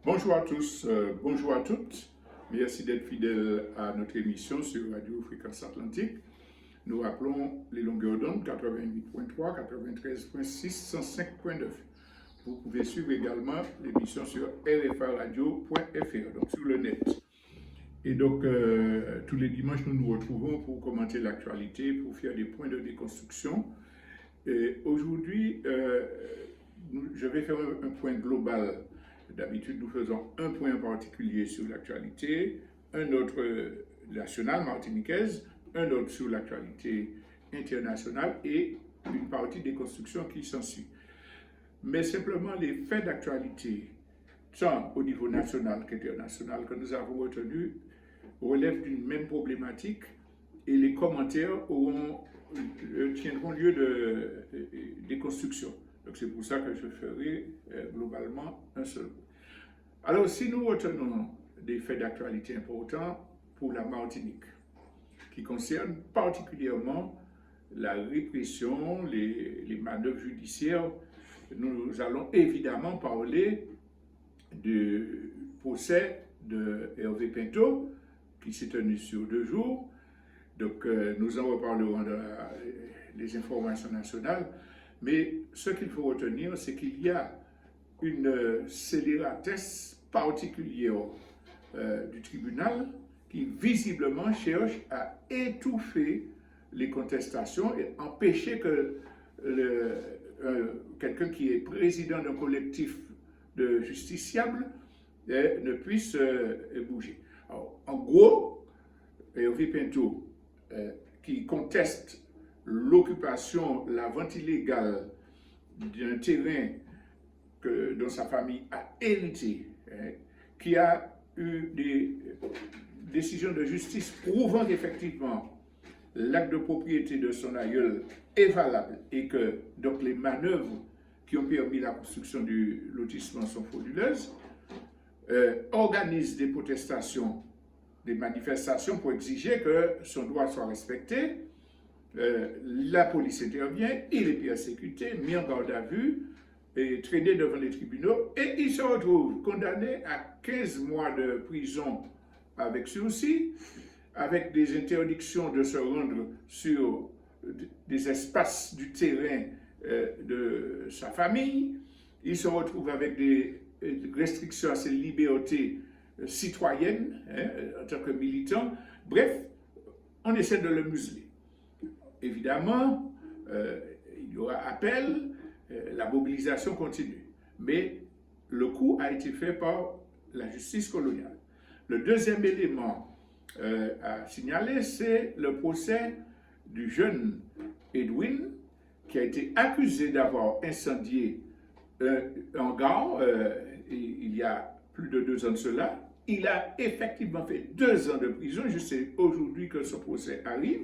Bonjour à tous, bonjour à toutes. Merci d'être fidèles à notre émission sur Radio Fréquence Atlantique. Nous rappelons les longueurs d'onde 88.3, 93.6, 105.9. Vous pouvez suivre également l'émission sur rfaradio.fr, donc sur le net. Et donc, tous les dimanches, nous nous retrouvons pour commenter l'actualité, pour faire des points de déconstruction. Et aujourd'hui, je vais faire un point global. D'habitude, nous faisons un point en particulier sur l'actualité, un autre national martiniquaise, un autre sur l'actualité internationale et une partie des constructions qui s'ensuit. Mais simplement les faits d'actualité, tant au niveau national qu'international, que nous avons retenus, relèvent d'une même problématique et les commentaires tiendront lieu de déconstruction. Donc c'est pour ça que je ferai globalement un seul. Alors si nous retenons des faits d'actualité importants pour la Martinique, qui concernent particulièrement la répression, les manœuvres judiciaires, nous allons évidemment parler du procès de Hervé Pinto, qui s'est tenu sur 2 jours. Donc nous en reparlerons dans les informations nationales. Mais ce qu'il faut retenir, c'est qu'il y a une scélératesse particulière du tribunal qui visiblement cherche à étouffer les contestations et empêcher que quelqu'un qui est président d'un collectif de justiciables ne puisse bouger. Alors, en gros, Hervé Pinto, qui conteste l'occupation, la vente illégale d'un terrain dont sa famille a hérité, qui a eu des décisions de justice prouvant qu'effectivement l'acte de propriété de son aïeul est valable et que donc les manœuvres qui ont permis la construction du lotissement sont frauduleuses, organise des protestations, des manifestations pour exiger que son droit soit respecté. La police intervient, il est persécuté, mis en garde à vue, et traîné devant les tribunaux, et il se retrouve condamné à 15 mois de prison avec sursis, avec des interdictions de se rendre sur des espaces du terrain de sa famille. Il se retrouve avec des restrictions à ses libertés citoyennes, en tant que militant. Bref, on essaie de le museler. Évidemment, il y aura appel, la mobilisation continue. Mais le coup a été fait par la justice coloniale. Le deuxième élément à signaler, c'est le procès du jeune Edwin, qui a été accusé d'avoir incendié un hangar il y a plus de 2 ans de cela. Il a effectivement fait 2 ans de prison. Je sais aujourd'hui que ce procès arrive.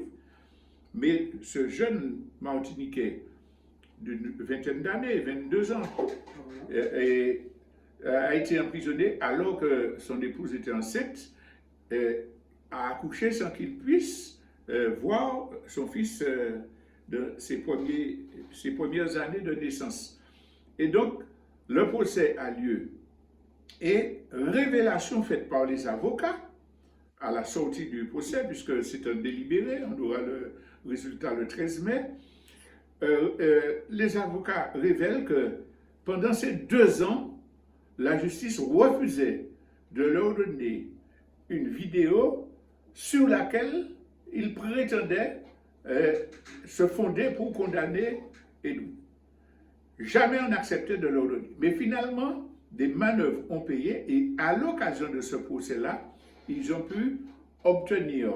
Mais ce jeune Martiniquais d'une vingtaine d'années, 22 ans, a été emprisonné alors que son épouse était enceinte, a accouché sans qu'il puisse voir son fils de ses premières années de naissance. Et donc, le procès a lieu. Et révélation faite par les avocats à la sortie du procès, puisque c'est un délibéré, on aura le résultat le 13 mai, les avocats révèlent que pendant ces 2 ans, la justice refusait de leur donner une vidéo sur laquelle ils prétendaient se fonder pour condamner Edou. Jamais on n'acceptait de leur donner. Mais finalement, des manœuvres ont payé et à l'occasion de ce procès-là, ils ont pu obtenir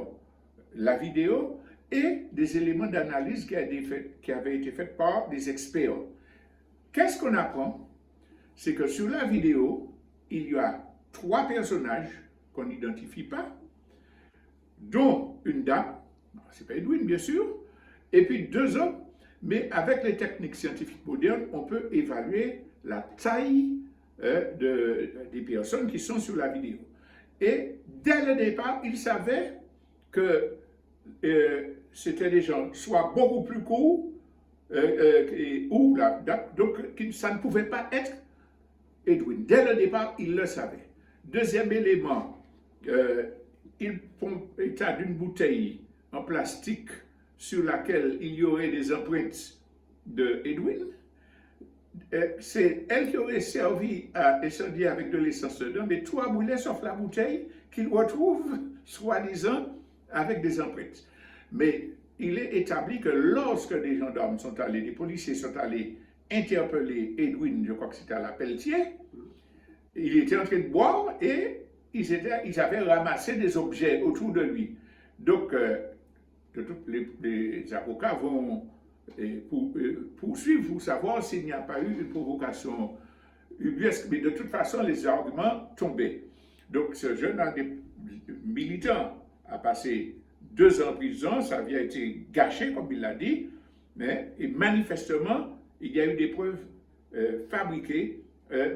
la vidéo et des éléments d'analyse qui avaient été faits par des experts. Qu'est-ce qu'on apprend? C'est que sur la vidéo, il y a 3 personnages qu'on n'identifie pas, dont une dame, c'est pas Edwin bien sûr, et puis 2 hommes, mais avec les techniques scientifiques modernes, on peut évaluer la taille des personnes qui sont sur la vidéo. Et dès le départ, ils savaient que c'était des gens soit beaucoup plus courts, donc ça ne pouvait pas être Edwin. Dès le départ, il le savait. Deuxième élément, ils font état d'une bouteille en plastique sur laquelle il y aurait des empreintes de Edwin. C'est elle qui aurait servi à incendier avec de l'essence dedans, mais tout a brûlé sauf la bouteille qu'il retrouve, soi-disant, avec des empreintes. Mais il est établi que lorsque des gendarmes sont allés, des policiers sont allés interpeller Edwin, je crois que c'était à la Pelletier, il était en train de boire et ils avaient ramassé des objets autour de lui. Donc, les avocats vont poursuivre pour savoir s'il n'y a pas eu une provocation ubuesque. Mais de toute façon, les arguments tombaient. Donc, ce jeune militant a passé 2 ans en prison, ça avait été gâché, comme il l'a dit, mais et manifestement, il y a eu des preuves fabriquées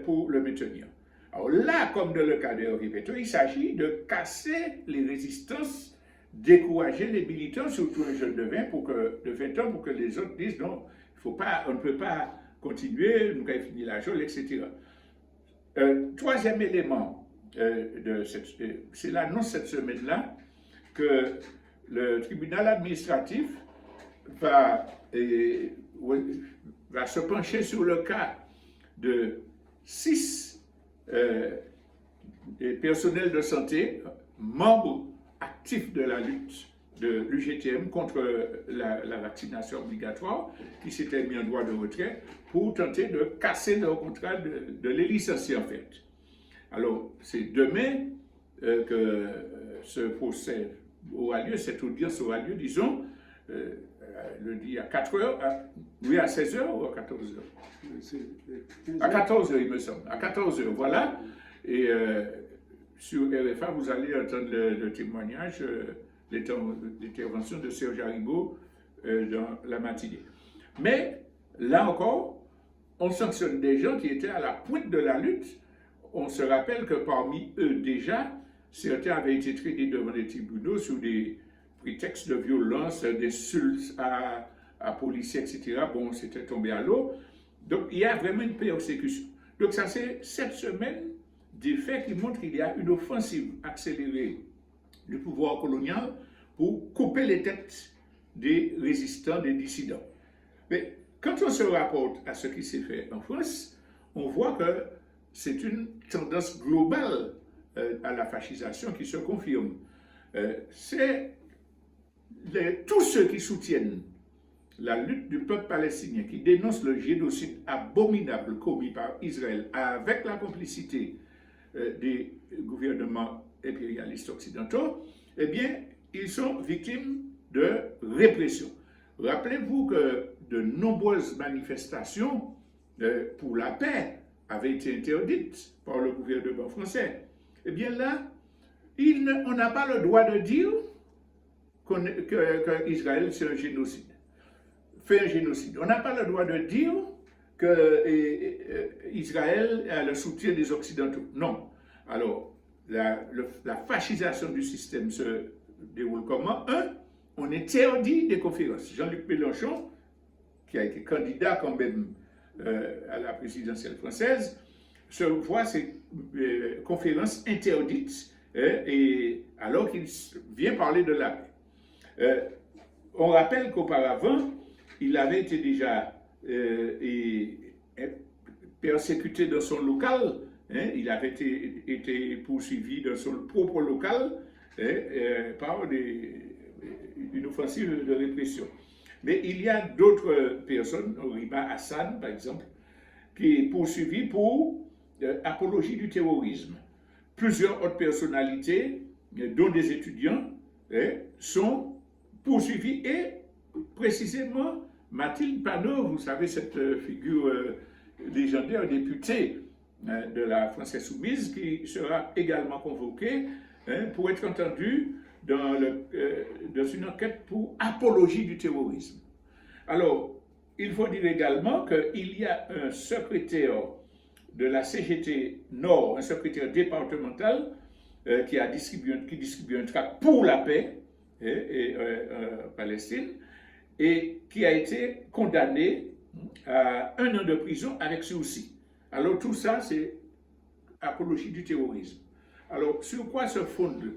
pour le maintenir. Alors là, comme dans le cas de Ripeto, il s'agit de casser les résistances, décourager les militants, surtout un jeune de 20 ans, pour que les autres disent non, on ne peut pas continuer, nous avons fini la chose, etc. Troisième élément, c'est l'annonce cette semaine-là que le tribunal administratif va se pencher sur le cas de 6 personnels de santé, membres actifs de la lutte de l'UGTM contre la vaccination obligatoire, qui s'étaient mis en droit de retrait pour tenter de casser leur contrat, de les licencier en fait. Alors, c'est demain que ce procès aura lieu, cette audience aura lieu, disons, lundi à 4h, à 16h ou à 14h? À 14h, il me semble. À 14h, voilà. Et sur RFA, vous allez entendre le témoignage, l'intervention de Serge Haribo dans la matinée. Mais, là encore, on sanctionne des gens qui étaient à la pointe de la lutte. On se rappelle que parmi eux, déjà, certains avaient été traités devant les tribunaux sur des prétextes de violence, d'insultes à policiers, etc. Bon, c'était tombé à l'eau. Donc, il y a vraiment une persécution. Donc, ça, c'est cette semaine des faits qui montrent qu'il y a une offensive accélérée du pouvoir colonial pour couper les têtes des résistants, des dissidents. Mais quand on se rapporte à ce qui s'est fait en France, on voit que c'est une tendance globale à la fascisation qui se confirme. C'est tous ceux qui soutiennent la lutte du peuple palestinien, qui dénoncent le génocide abominable commis par Israël avec la complicité des gouvernements impérialistes occidentaux, eh bien, ils sont victimes de répression. Rappelez-vous que de nombreuses manifestations pour la paix avaient été interdites par le gouvernement français. Eh bien là, on n'a pas le droit de dire qu'Israël c'est un génocide, fait un génocide. On n'a pas le droit de dire qu'Israël a le soutien des Occidentaux. Non. Alors, la fascisation du système se déroule comment? On interdit des conférences. Jean-Luc Mélenchon, qui a été candidat quand même à la présidentielle française, se voit ces conférences interdites, et alors qu'il vient parler de la paix. On rappelle qu'auparavant, il avait été déjà persécuté dans son local, il avait été poursuivi dans son propre local par une offensive de répression. Mais il y a d'autres personnes, Rima Hassan par exemple, qui est poursuivi pour apologie du terrorisme. Plusieurs autres personnalités, dont des étudiants, sont poursuivis et précisément Mathilde Panot, vous savez, cette figure légendaire députée de la France Insoumise, qui sera également convoquée pour être entendue dans une enquête pour apologie du terrorisme. Alors, il faut dire également qu'il y a un secrétaire de la CGT Nord, un secrétaire départemental qui distribue un tract pour la paix en Palestine et qui a été condamné à 1 an de prison avec sursis. Alors tout ça, c'est apologie du terrorisme. Alors, sur quoi se fondent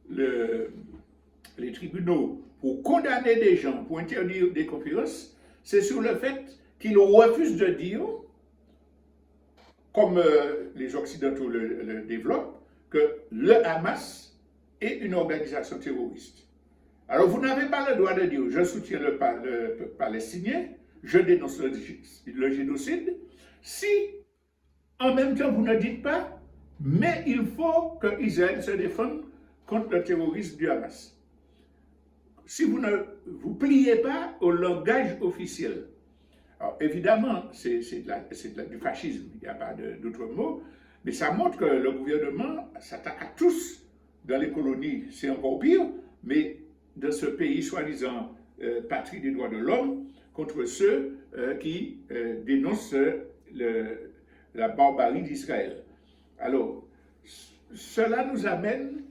les tribunaux pour condamner des gens, pour interdire des conférences? C'est sur le fait qu'ils refusent de dire, comme les Occidentaux le développent, que le Hamas est une organisation terroriste. Alors, vous n'avez pas le droit de dire, je soutiens le peuple palestinien, je dénonce le génocide, si en même temps vous ne dites pas, mais il faut que Israël se défende contre le terrorisme du Hamas. Si vous ne vous pliez pas au langage officiel. Alors, évidemment, c'est du fascisme, il n'y a pas d'autre mot, mais ça montre que le gouvernement s'attaque à tous. Dans les colonies, c'est encore pire, mais dans ce pays soi-disant patrie des droits de l'homme, contre ceux qui dénoncent la barbarie d'Israël. Alors, cela nous amène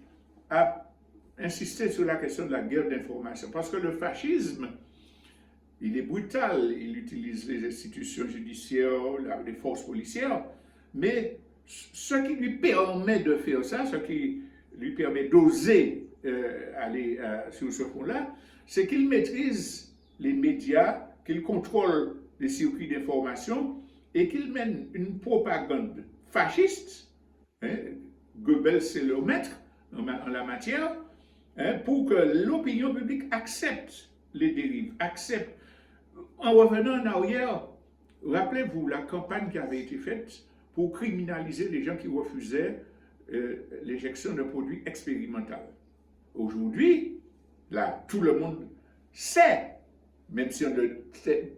à insister sur la question de la guerre d'information, parce que le fascisme, il est brutal, il utilise les institutions judiciaires, les forces policières, mais ce qui lui permet de faire ça, ce qui lui permet d'oser aller sur ce front-là, c'est qu'il maîtrise les médias, qu'il contrôle les circuits d'information et qu'il mène une propagande fasciste. Goebbels, c'est le maître en la matière, pour que l'opinion publique accepte les dérives, accepte. En revenant en arrière, rappelez-vous la campagne qui avait été faite pour criminaliser les gens qui refusaient l'éjection de produits expérimentaux. Aujourd'hui, là, tout le monde sait, même si on ne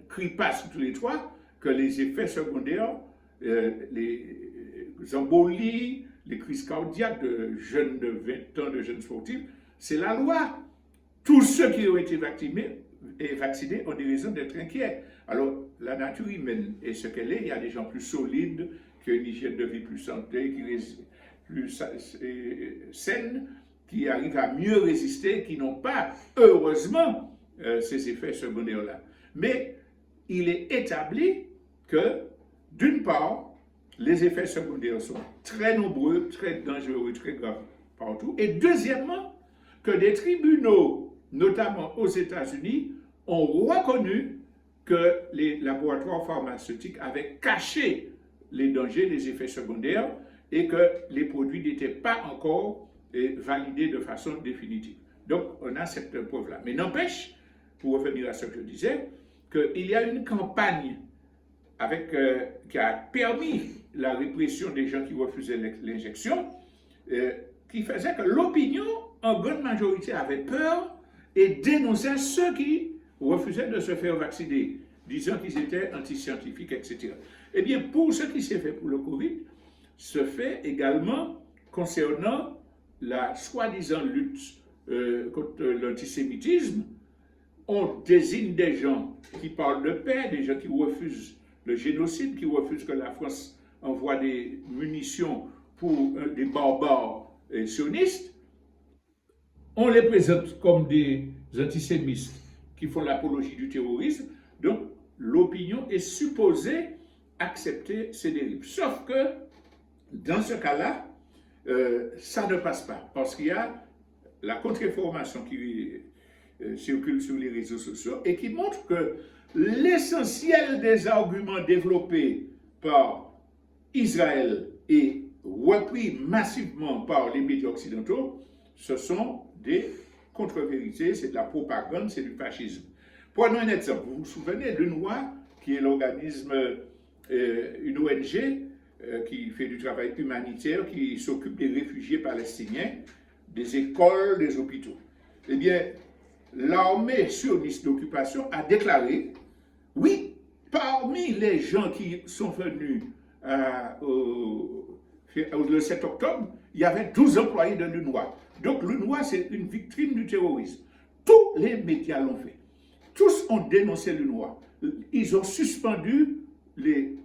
crie pas sur tous les toits, que les effets secondaires, les embolies, les crises cardiaques de jeunes de 20 ans, de jeunes sportifs, c'est la loi. Tous ceux qui ont été vaccinés ont des raisons d'être inquiets. Alors, la nature humaine est ce qu'elle est. Il y a des gens plus solides, qui ont une hygiène de vie plus santé, plus saine, qui arrivent à mieux résister, qui n'ont pas, heureusement, ces effets secondaires-là. Mais il est établi que, d'une part, les effets secondaires sont très nombreux, très dangereux, très graves partout. Et deuxièmement, que des tribunaux, notamment aux États-Unis, ont reconnu que les laboratoires pharmaceutiques avaient caché les dangers, les effets secondaires, et que les produits n'étaient pas encore validés de façon définitive. Donc, on a cette preuve-là. Mais n'empêche, pour revenir à ce que je disais, qu'il y a une campagne qui a permis la répression des gens qui refusaient l'injection, qui faisait que l'opinion, en grande majorité, avait peur et dénonçait ceux qui refusaient de se faire vacciner, disant qu'ils étaient antiscientifiques, etc. Eh bien, pour ce qui s'est fait pour le Covid, se fait également concernant la soi-disant lutte contre l'antisémitisme. On désigne des gens qui parlent de paix, des gens qui refusent le génocide, qui refusent que la France envoie des munitions pour des barbares sionistes. On les présente comme des antisémites qui font l'apologie du terrorisme. Donc, l'opinion est supposée accepter ces dérives. Sauf que, dans ce cas-là, ça ne passe pas, parce qu'il y a la contre-information qui circule sur les réseaux sociaux et qui montre que l'essentiel des arguments développés par Israël et repris massivement par les médias occidentaux, ce sont des contre-vérités, c'est de la propagande, c'est du fascisme. Prenons un exemple. Vous vous souvenez de l'UNRWA, qui est l'organisme, une ONG qui fait du travail humanitaire, qui s'occupe des réfugiés palestiniens, des écoles, des hôpitaux. Eh bien, l'armée sioniste d'occupation a déclaré, oui, parmi les gens qui sont venus le 7 octobre, il y avait 12 employés de l'UNRWA. Donc l'UNRWA, c'est une victime du terrorisme. Tous les médias l'ont fait. Tous ont dénoncé l'UNRWA. Ils ont suspendu les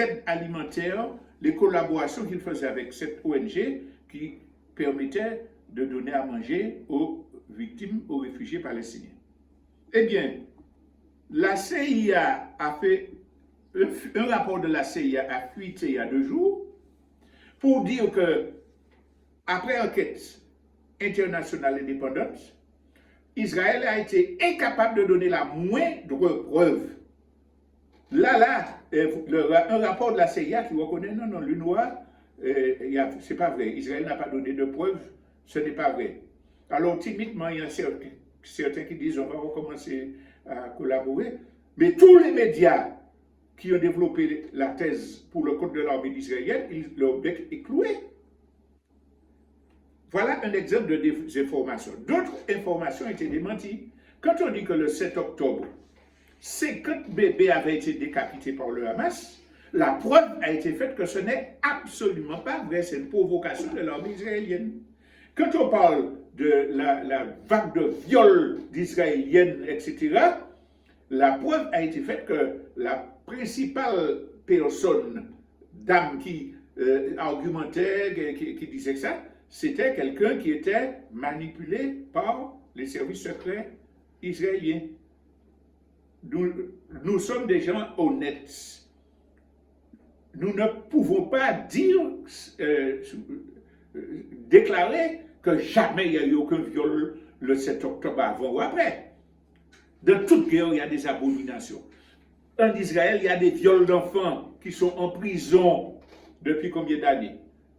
aides alimentaires, les collaborations qu'ils faisaient avec cette ONG qui permettait de donner à manger aux victimes, aux réfugiés palestiniens. Eh bien, la CIA a fait, un rapport de la CIA a fuité il y a 2 jours, pour dire que, après enquête internationale indépendante, Israël a été incapable de donner la moindre preuve. Un rapport de la CIA qui reconnaît, non, l'UNRWA, c'est pas vrai. Israël n'a pas donné de preuves, ce n'est pas vrai. Alors, timidement, il y a certains qui disent, on va recommencer à collaborer. Mais tous les médias qui ont développé la thèse pour le compte de l'armée israélienne, leur bec est cloué. Voilà un exemple de désinformation. D'autres informations ont été démenties. Quand on dit que le 7 octobre, 50 bébés avaient été décapités par le Hamas, la preuve a été faite que ce n'est absolument pas vrai. C'est une provocation de l'armée israélienne. Quand on parle de la vague de viols d'Israéliennes, etc., la preuve a été faite que la principale personne, dame qui argumentait, qui disait ça, c'était quelqu'un qui était manipulé par les services secrets israéliens. Nous sommes des gens honnêtes. Nous ne pouvons pas déclarer que jamais il n'y a eu aucun viol le 7 octobre avant ou après. Dans toute guerre, il y a des abominations. En Israël, il y a des viols d'enfants qui sont en prison depuis combien d'années?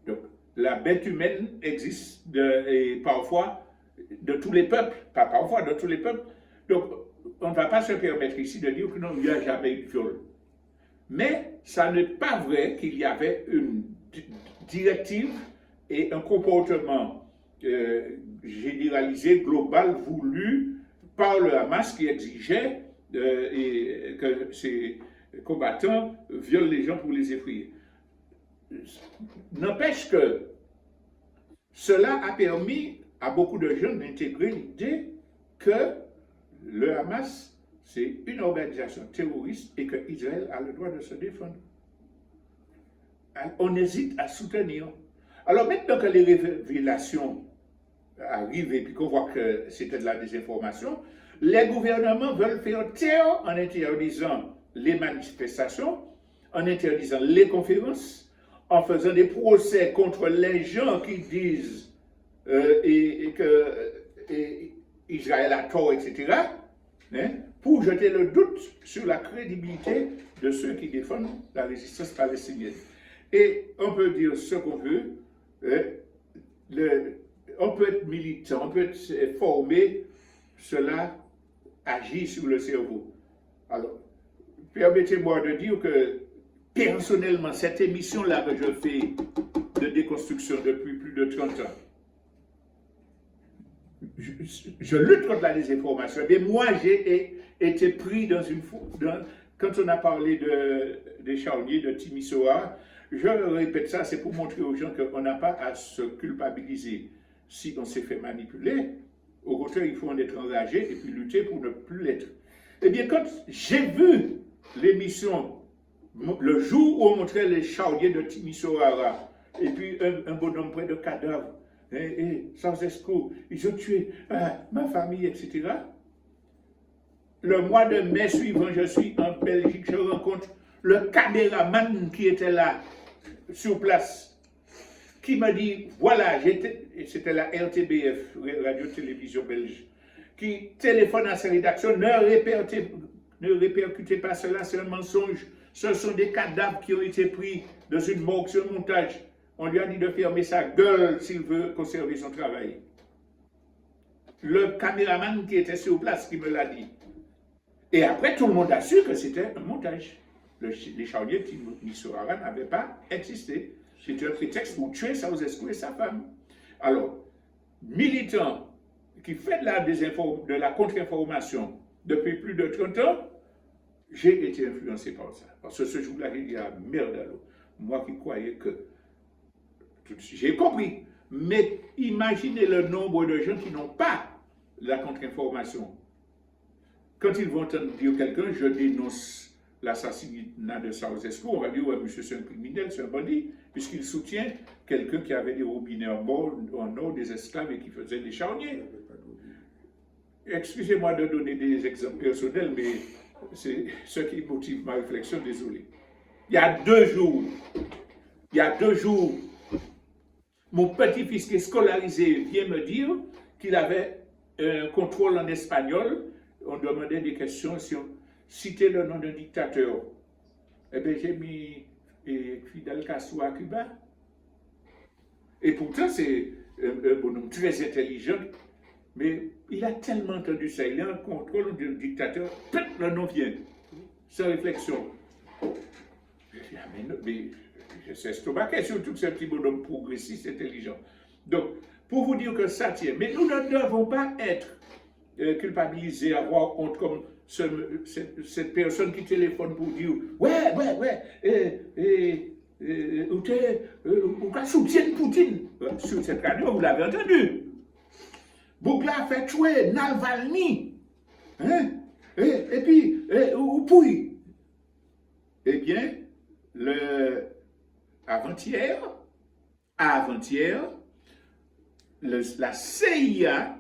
Donc, la bête humaine existe et parfois de tous les peuples, pas parfois, de tous les peuples. Donc, on ne va pas se permettre ici de dire que non, il n'y a jamais eu de viol. Mais ça n'est pas vrai qu'il y avait une directive et un comportement généralisé, global, voulu par le Hamas qui exigeait que ces combattants violent les gens pour les effrayer. N'empêche que cela a permis à beaucoup de gens d'intégrer l'idée que le Hamas, c'est une organisation terroriste et que Israël a le droit de se défendre. On hésite à soutenir. Alors maintenant que les révélations arrivent et puis qu'on voit que c'était de la désinformation, les gouvernements veulent faire taire en interdisant les manifestations, en interdisant les conférences, en faisant des procès contre les gens qui disent que Israël a tort, etc., pour jeter le doute sur la crédibilité de ceux qui défendent la résistance palestinienne. Et on peut dire ce qu'on veut, on peut être militant, on peut être formé, cela agit sur le cerveau. Alors, permettez-moi de dire que personnellement, cette émission-là que je fais de déconstruction depuis plus de 30 ans, je lutte contre la désinformation. Mais moi, j'ai été pris dans une... Quand on a parlé des charniers de Timisoara, je répète ça, c'est pour montrer aux gens qu'on n'a pas à se culpabiliser. Si on s'est fait manipuler, au contraire, il faut en être enragé et puis lutter pour ne plus l'être. Eh bien, quand j'ai vu l'émission, le jour où on montrait les charniers de Timisoara, et puis un bonhomme près de cadavre, sans escroc, ils ont tué ma famille, etc. Le mois de mai suivant, je suis en Belgique, je rencontre le caméraman qui était là, sur place, qui m'a dit, voilà, c'était la RTBF, Radio-Télévision Belge, qui téléphone à sa rédaction, ne répercutez pas cela, c'est un mensonge, ce sont des cadavres qui ont été pris dans une morgue sur montage. On lui a dit de fermer sa gueule s'il veut conserver son travail. Le caméraman qui était sur place qui me l'a dit. Et après, tout le monde a su que c'était un montage. Les charniers de Timisoara n'avaient pas existé. C'était un prétexte pour tuer Ceausescu et sa femme. Alors, militant qui fait de la contre-information depuis plus de 30 ans, j'ai été influencé par ça. Parce que ce jour-là, il y a merde à l'eau. Moi qui croyais que... J'ai compris. Mais imaginez le nombre de gens qui n'ont pas la contre-information. Quand ils vont entendre dire quelqu'un, je dénonce l'assassinat de Ceausescu, on va dire, ouais, monsieur, c'est un criminel, c'est un bandit, puisqu'il soutient quelqu'un qui avait des robinets en or, des esclaves et qui faisait des charniers. Excusez-moi de donner des exemples personnels, mais c'est ce qui motive ma réflexion, désolé. Il y a 2 jours, Mon petit-fils qui est scolarisé vient me dire qu'il avait un contrôle en espagnol. On demandait des questions sur citer le nom d'un dictateur. Eh bien, j'ai mis Fidel Castro à Cuba. Et pourtant, c'est un bonhomme très intelligent, mais il a tellement entendu ça. Il a un contrôle du dictateur, le nom vient, sans réflexion. Je dis, ah, mais je sais estomaquer, surtout que c'est un petit bonhomme progressiste, intelligent. Donc, pour vous dire que ça tient. Mais nous ne devons pas être culpabilisés, avoir honte comme cette personne qui téléphone pour dire ouais, ou soutient Poutine. Sur cette radio, vous l'avez entendu. Bougla fait tuer Navalny. Hein? Et puis, ou Pouy. Eh bien, avant-hier, la CIA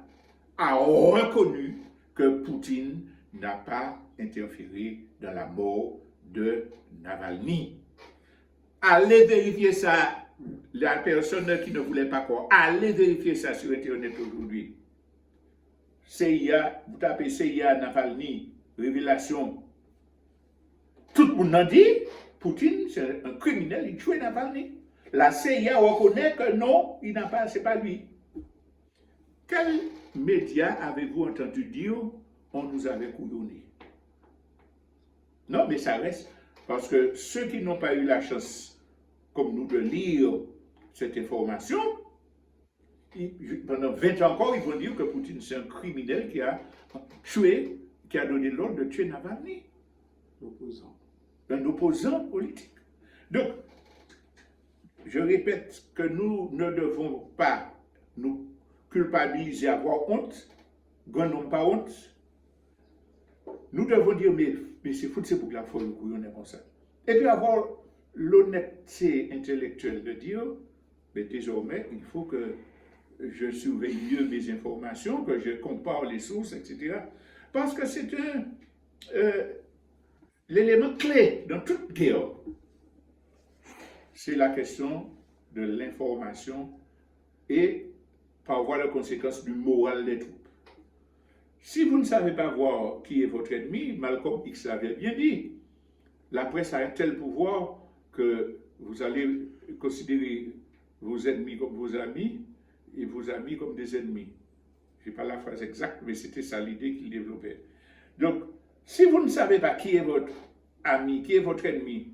a reconnu que Poutine n'a pas interféré dans la mort de Navalny. Allez vérifier ça. La personne qui ne voulait pas croire, allez vérifier ça sur Internet aujourd'hui. CIA, vous tapez CIA Navalny, révélation. Tout le monde a dit, Poutine, c'est un criminel, il tue Navalny. La CIA reconnaît que non, il n'a pas, c'est pas lui. Quels médias avez-vous entendu dire on nous avait couillonné? Non, mais ça reste. Parce que ceux qui n'ont pas eu la chance, comme nous, de lire cette information, pendant 20 ans encore, ils vont dire que Poutine, c'est un criminel qui a tué, qui a donné l'ordre de tuer Navalny. L'opposant. Un opposant politique. Donc, je répète que nous ne devons pas nous culpabiliser, avoir honte, n'ont pas honte. Nous devons dire, mais c'est fou, c'est pour que la folle, on est comme ça. Et puis avoir l'honnêteté intellectuelle de dire, mais désormais, il faut que je surveille mieux mes informations, que je compare les sources, etc. Parce que c'est l'élément clé dans toute guerre. C'est la question de l'information et par voie de conséquence du moral des troupes. Si vous ne savez pas voir qui est votre ennemi, Malcolm X l'avait bien dit, la presse a un tel pouvoir que vous allez considérer vos ennemis comme vos amis et vos amis comme des ennemis. Je n'ai pas la phrase exacte, mais c'était ça l'idée qu'il développait. Donc, si vous ne savez pas qui est votre ami, qui est votre ennemi,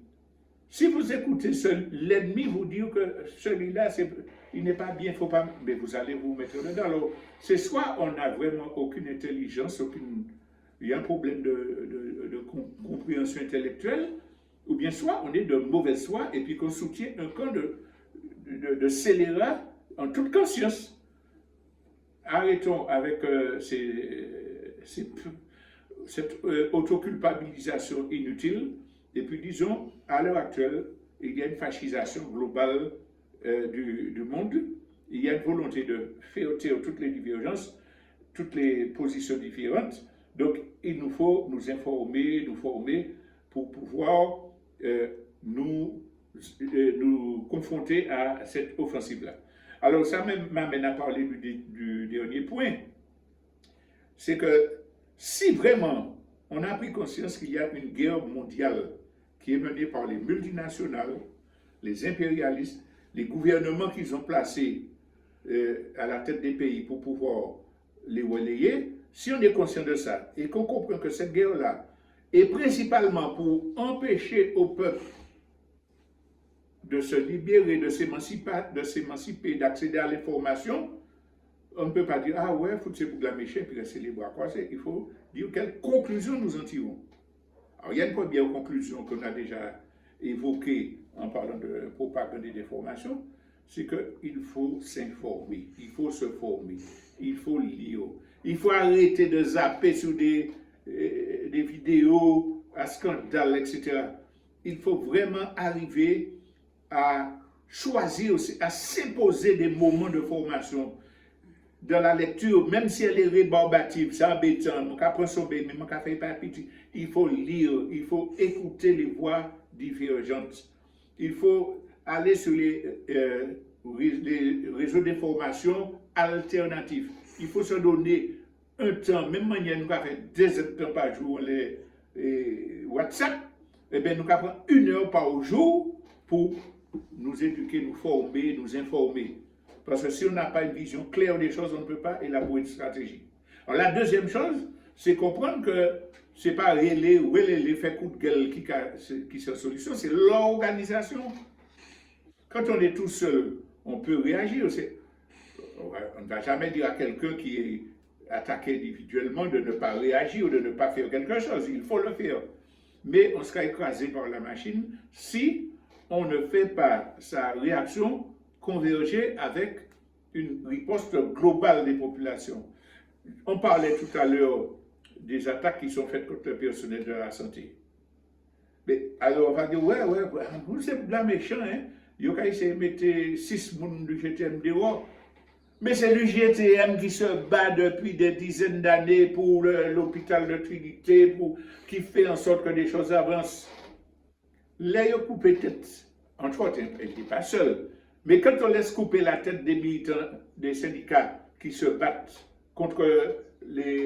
si vous écoutez l'ennemi vous dire que celui-là, il n'est pas bien, faut pas, mais vous allez vous mettre dedans. Alors, c'est soit on n'a vraiment aucune intelligence, il y a un problème de compréhension intellectuelle, ou bien soit on est de mauvaise foi et puis qu'on soutient un camp de scélérats en toute conscience. Arrêtons avec cette autoculpabilisation inutile. Et puis disons, à l'heure actuelle, il y a une fascisation globale du monde. Il y a une volonté de faire taire toutes les divergences, toutes les positions différentes. Donc, il nous faut nous informer, nous former pour pouvoir nous confronter à cette offensive-là. Alors, ça m'amène à parler du dernier point. C'est que si vraiment on a pris conscience qu'il y a une guerre mondiale qui est menée par les multinationales, les impérialistes, les gouvernements qu'ils ont placés à la tête des pays pour pouvoir les relayer, si on est conscient de ça et qu'on comprend que cette guerre-là est principalement pour empêcher au peuple de se libérer, de s'émanciper, d'accéder à l'information, on ne peut pas dire, ah ouais, c'est pour la méchée, puis rester les bras croisés. Il faut dire quelle conclusion nous en tirons. Alors, il y a une première conclusion qu'on a déjà évoquée en parlant de propagande et d'information, c'est qu'il faut s'informer, il faut se former, il faut lire, il faut arrêter de zapper sur des vidéos à scandale, etc. Il faut vraiment arriver à choisir aussi, à s'imposer des moments de formation dans la lecture, même si elle est rébarbative, c'est embêtant, on apprend son bébé, mais on fait pas petit. Il faut lire, il faut écouter les voix divergentes. Il faut aller sur des réseaux d'information alternatifs. Il faut se donner un temps, même manière nous avons fait 2 temps par jour les WhatsApp, eh bien nous avons 1 heure par jour pour nous éduquer, nous former, nous informer. Parce que si on n'a pas une vision claire des choses, on ne peut pas élaborer une stratégie. Alors la deuxième chose, c'est comprendre que ce n'est pas l'effet coup de gueule qui est la solution, c'est l'organisation. Quand on est tout seul, on peut réagir. On ne va jamais dire à quelqu'un qui est attaqué individuellement de ne pas réagir ou de ne pas faire quelque chose. Il faut le faire. Mais on sera écrasé par la machine si on ne fait pas sa réaction converger avec une riposte globale des populations. On parlait tout à l'heure des attaques qui sont faites contre le personnel de la santé. Mais alors on va dire, ouais, vous c'est bien méchant, hein? Il y a essayé de mettre 6 personnes du GTM dehors. Mais c'est le GTM qui se bat depuis des dizaines d'années pour l'hôpital de Trinité, qui fait en sorte que des choses avancent. Là, il a coupé tête. Entre autres, il n'est pas seul. Mais quand on laisse couper la tête des militants des syndicats qui se battent contre les